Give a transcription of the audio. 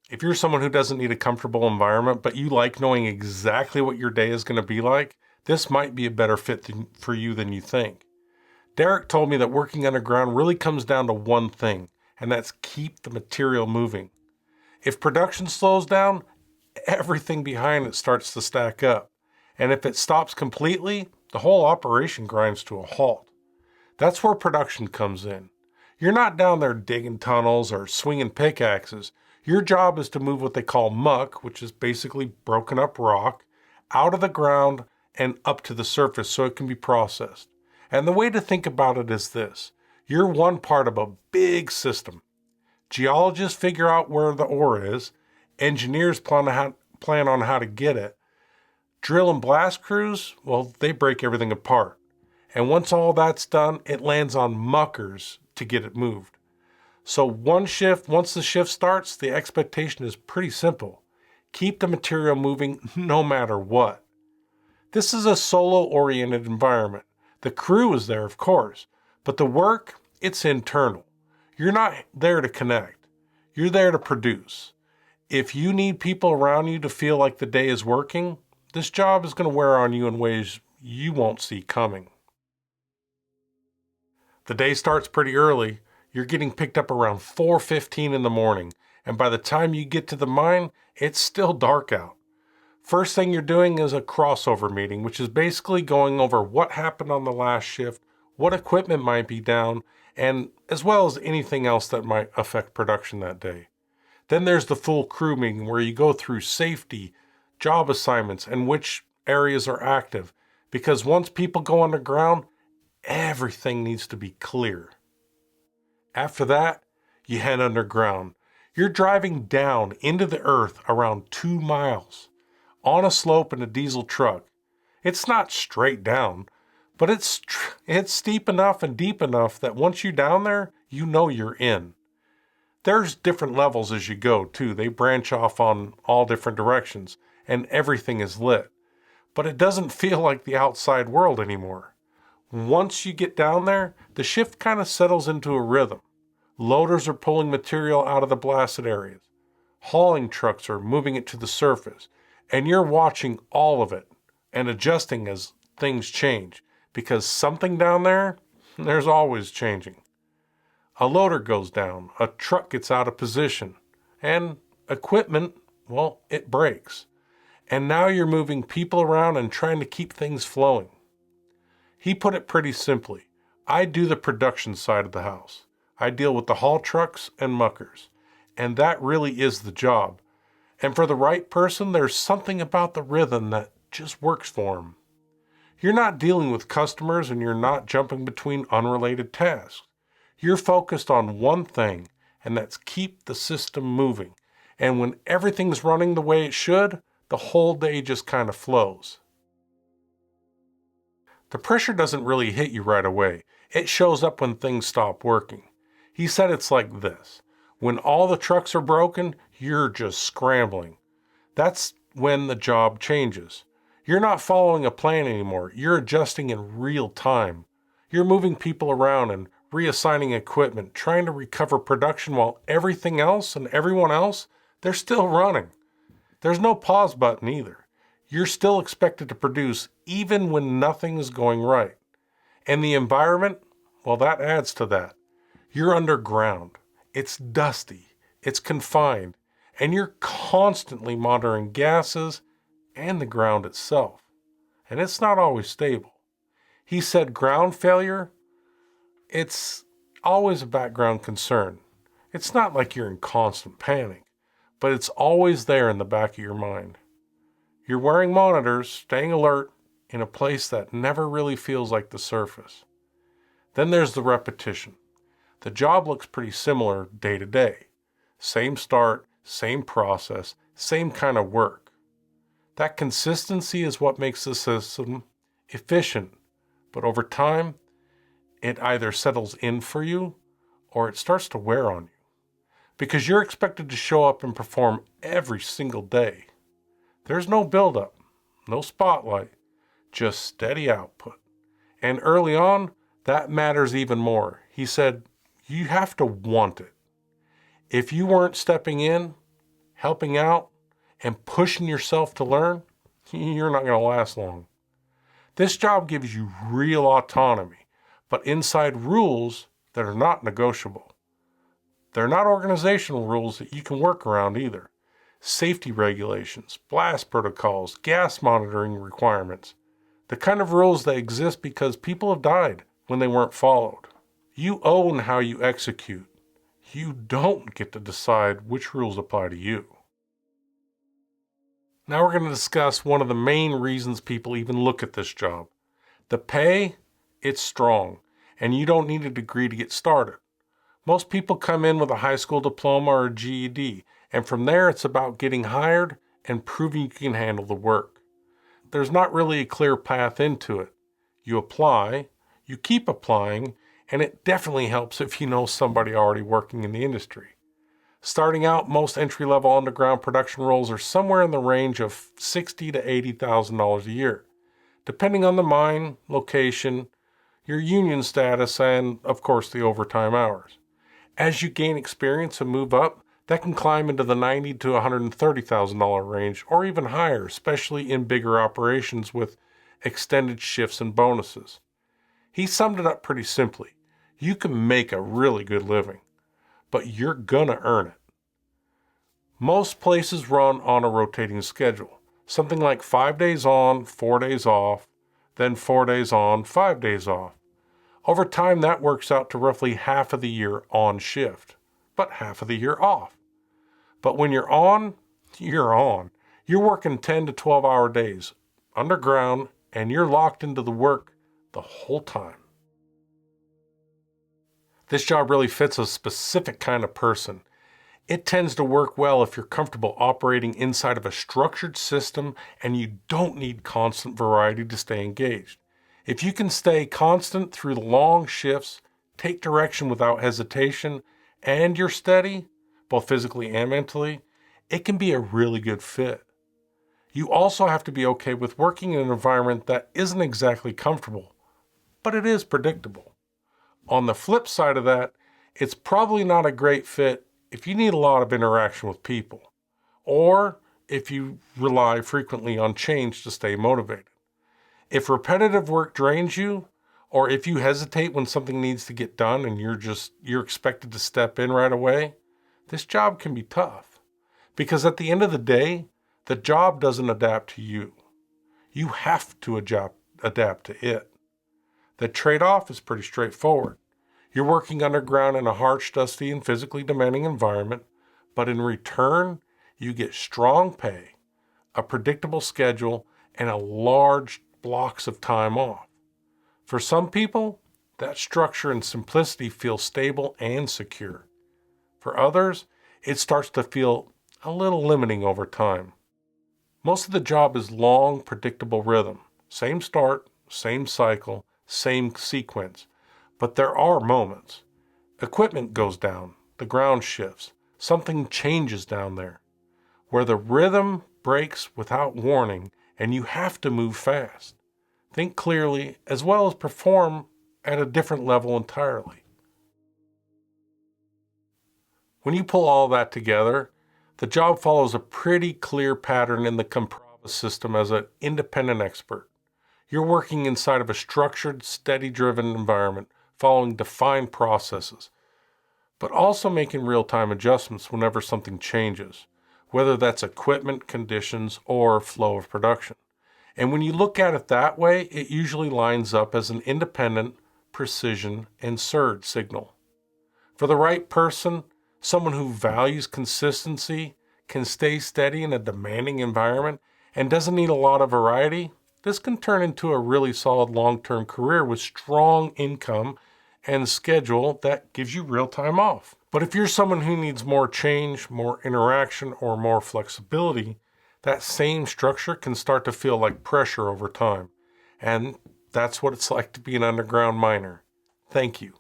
If you're someone who doesn't need a comfortable environment, but you like knowing exactly what your day is going to be like, this might be a better fit for you than you think. Derek told me that working underground really comes down to one thing, and that's keep the material moving. If production slows down, everything behind it starts to stack up. And if it stops completely, the whole operation grinds to a halt. That's where production comes in. You're not down there digging tunnels or swinging pickaxes. Your job is to move what they call muck, which is basically broken up rock, out of the ground and up to the surface so it can be processed. And the way to think about it is this. You're one part of a big system. Geologists figure out where the ore is. Engineers plan on how to get it. Drill and blast crews, well, they break everything apart. And once all that's done, it lands on muckers to get it moved. So once the shift starts, the expectation is pretty simple. Keep the material moving no matter what. This is a solo-oriented environment. The crew is there, of course, but the work, it's internal. You're not there to connect. You're there to produce. If you need people around you to feel like the day is working, this job is going to wear on you in ways you won't see coming. The day starts pretty early. You're getting picked up around 4:15 in the morning, and by the time you get to the mine, it's still dark out. First thing you're doing is a crossover meeting, which is basically going over what happened on the last shift, what equipment might be down, and as well as anything else that might affect production that day. Then there's the full crew meeting where you go through safety, job assignments, and which areas are active, because once people go underground, everything needs to be clear. After that, you head underground. You're driving down into the earth around 2 miles on a slope in a diesel truck. It's not straight down, but it's steep enough and deep enough that once you're down there, you know you're in. There's different levels as you go too. They branch off on all different directions and everything is lit. But it doesn't feel like the outside world anymore. Once you get down there, the shift kind of settles into a rhythm. Loaders are pulling material out of the blasted areas. Hauling trucks are moving it to the surface. And you're watching all of it and adjusting as things change. Because something down there's always changing. A loader goes down, a truck gets out of position, and equipment, well, it breaks. And now you're moving people around and trying to keep things flowing. He put it pretty simply. I do the production side of the house. I deal with the haul trucks and muckers. And that really is the job. And for the right person, there's something about the rhythm that just works for them. You're not dealing with customers and you're not jumping between unrelated tasks. You're focused on one thing, and that's keep the system moving. And when everything's running the way it should, the whole day just kind of flows. The pressure doesn't really hit you right away. It shows up when things stop working. He said it's like this. When all the trucks are broken, you're just scrambling. That's when the job changes. You're not following a plan anymore. You're adjusting in real time. You're moving people around and reassigning equipment, trying to recover production while everything else and everyone else, they're still running. There's no pause button either. You're still expected to produce even when nothing is going right. And the environment, well, that adds to that. You're underground. It's dusty. It's confined. And you're constantly monitoring gases and the ground itself. And it's not always stable. He said ground failure, it's always a background concern. It's not like you're in constant panic, but it's always there in the back of your mind. You're wearing monitors, staying alert in a place that never really feels like the surface. Then there's the repetition. The job looks pretty similar day to day. Same start, same process, same kind of work. That consistency is what makes the system efficient, but over time, it either settles in for you or it starts to wear on you. Because you're expected to show up and perform every single day. There's no buildup, no spotlight, just steady output. And early on, that matters even more. He said, you have to want it. If you weren't stepping in, helping out, and pushing yourself to learn, you're not going to last long. This job gives you real autonomy, but inside rules that are not negotiable. They're not organizational rules that you can work around either. Safety regulations, blast protocols, gas monitoring requirements. The kind of rules that exist because people have died when they weren't followed. You own how you execute. You don't get to decide which rules apply to you. Now we're going to discuss one of the main reasons people even look at this job. The pay, it's strong, and you don't need a degree to get started. Most people come in with a high school diploma or a GED, and from there it's about getting hired and proving you can handle the work. There's not really a clear path into it. You apply, you keep applying, and it definitely helps if you know somebody already working in the industry. Starting out, most entry-level underground production roles are somewhere in the range of $60,000 to $80,000 a year, depending on the mine, location, your union status, and of course the overtime hours. As you gain experience and move up, that can climb into the $90,000 to $130,000 range or even higher, especially in bigger operations with extended shifts and bonuses. He summed it up pretty simply. You can make a really good living, but you're gonna earn it. Most places run on a rotating schedule, something like 5 days on, 4 days off, then 4 days on, 5 days off. Over time, that works out to roughly half of the year on shift, but half of the year off. But when you're on, you're on. You're working 10 to 12-hour days, underground, and you're locked into the work the whole time. This job really fits a specific kind of person. It tends to work well if you're comfortable operating inside of a structured system and you don't need constant variety to stay engaged. If you can stay constant through the long shifts, take direction without hesitation, and you're steady, both physically and mentally, it can be a really good fit. You also have to be okay with working in an environment that isn't exactly comfortable, but it is predictable. On the flip side of that, it's probably not a great fit if you need a lot of interaction with people, or if you rely frequently on change to stay motivated. If repetitive work drains you, or if you hesitate when something needs to get done and you're expected to step in right away, this job can be tough. Because at the end of the day, the job doesn't adapt to you. You have to adapt to it. The trade-off is pretty straightforward. You're working underground in a harsh, dusty, and physically demanding environment, but in return, you get strong pay, a predictable schedule, and a large blocks of time off. For some people, that structure and simplicity feel stable and secure. For others, it starts to feel a little limiting over time. Most of the job is long, predictable rhythm. Same start, same cycle, same sequence. But there are moments. Equipment goes down, the ground shifts, something changes down there, where the rhythm breaks without warning and you have to move fast, think clearly, as well as perform at a different level entirely. When you pull all that together, the job follows a pretty clear pattern in the Compavra system as an independent expert. You're working inside of a structured, steady-driven environment, following defined processes, but also making real-time adjustments whenever something changes, whether that's equipment, conditions, or flow of production. And when you look at it that way, it usually lines up as an independent, precision, and surge signal. For the right person, someone who values consistency, can stay steady in a demanding environment, and doesn't need a lot of variety, this can turn into a really solid long-term career with strong income and a schedule that gives you real time off. But if you're someone who needs more change, more interaction, or more flexibility, that same structure can start to feel like pressure over time. And that's what it's like to be an underground miner. Thank you.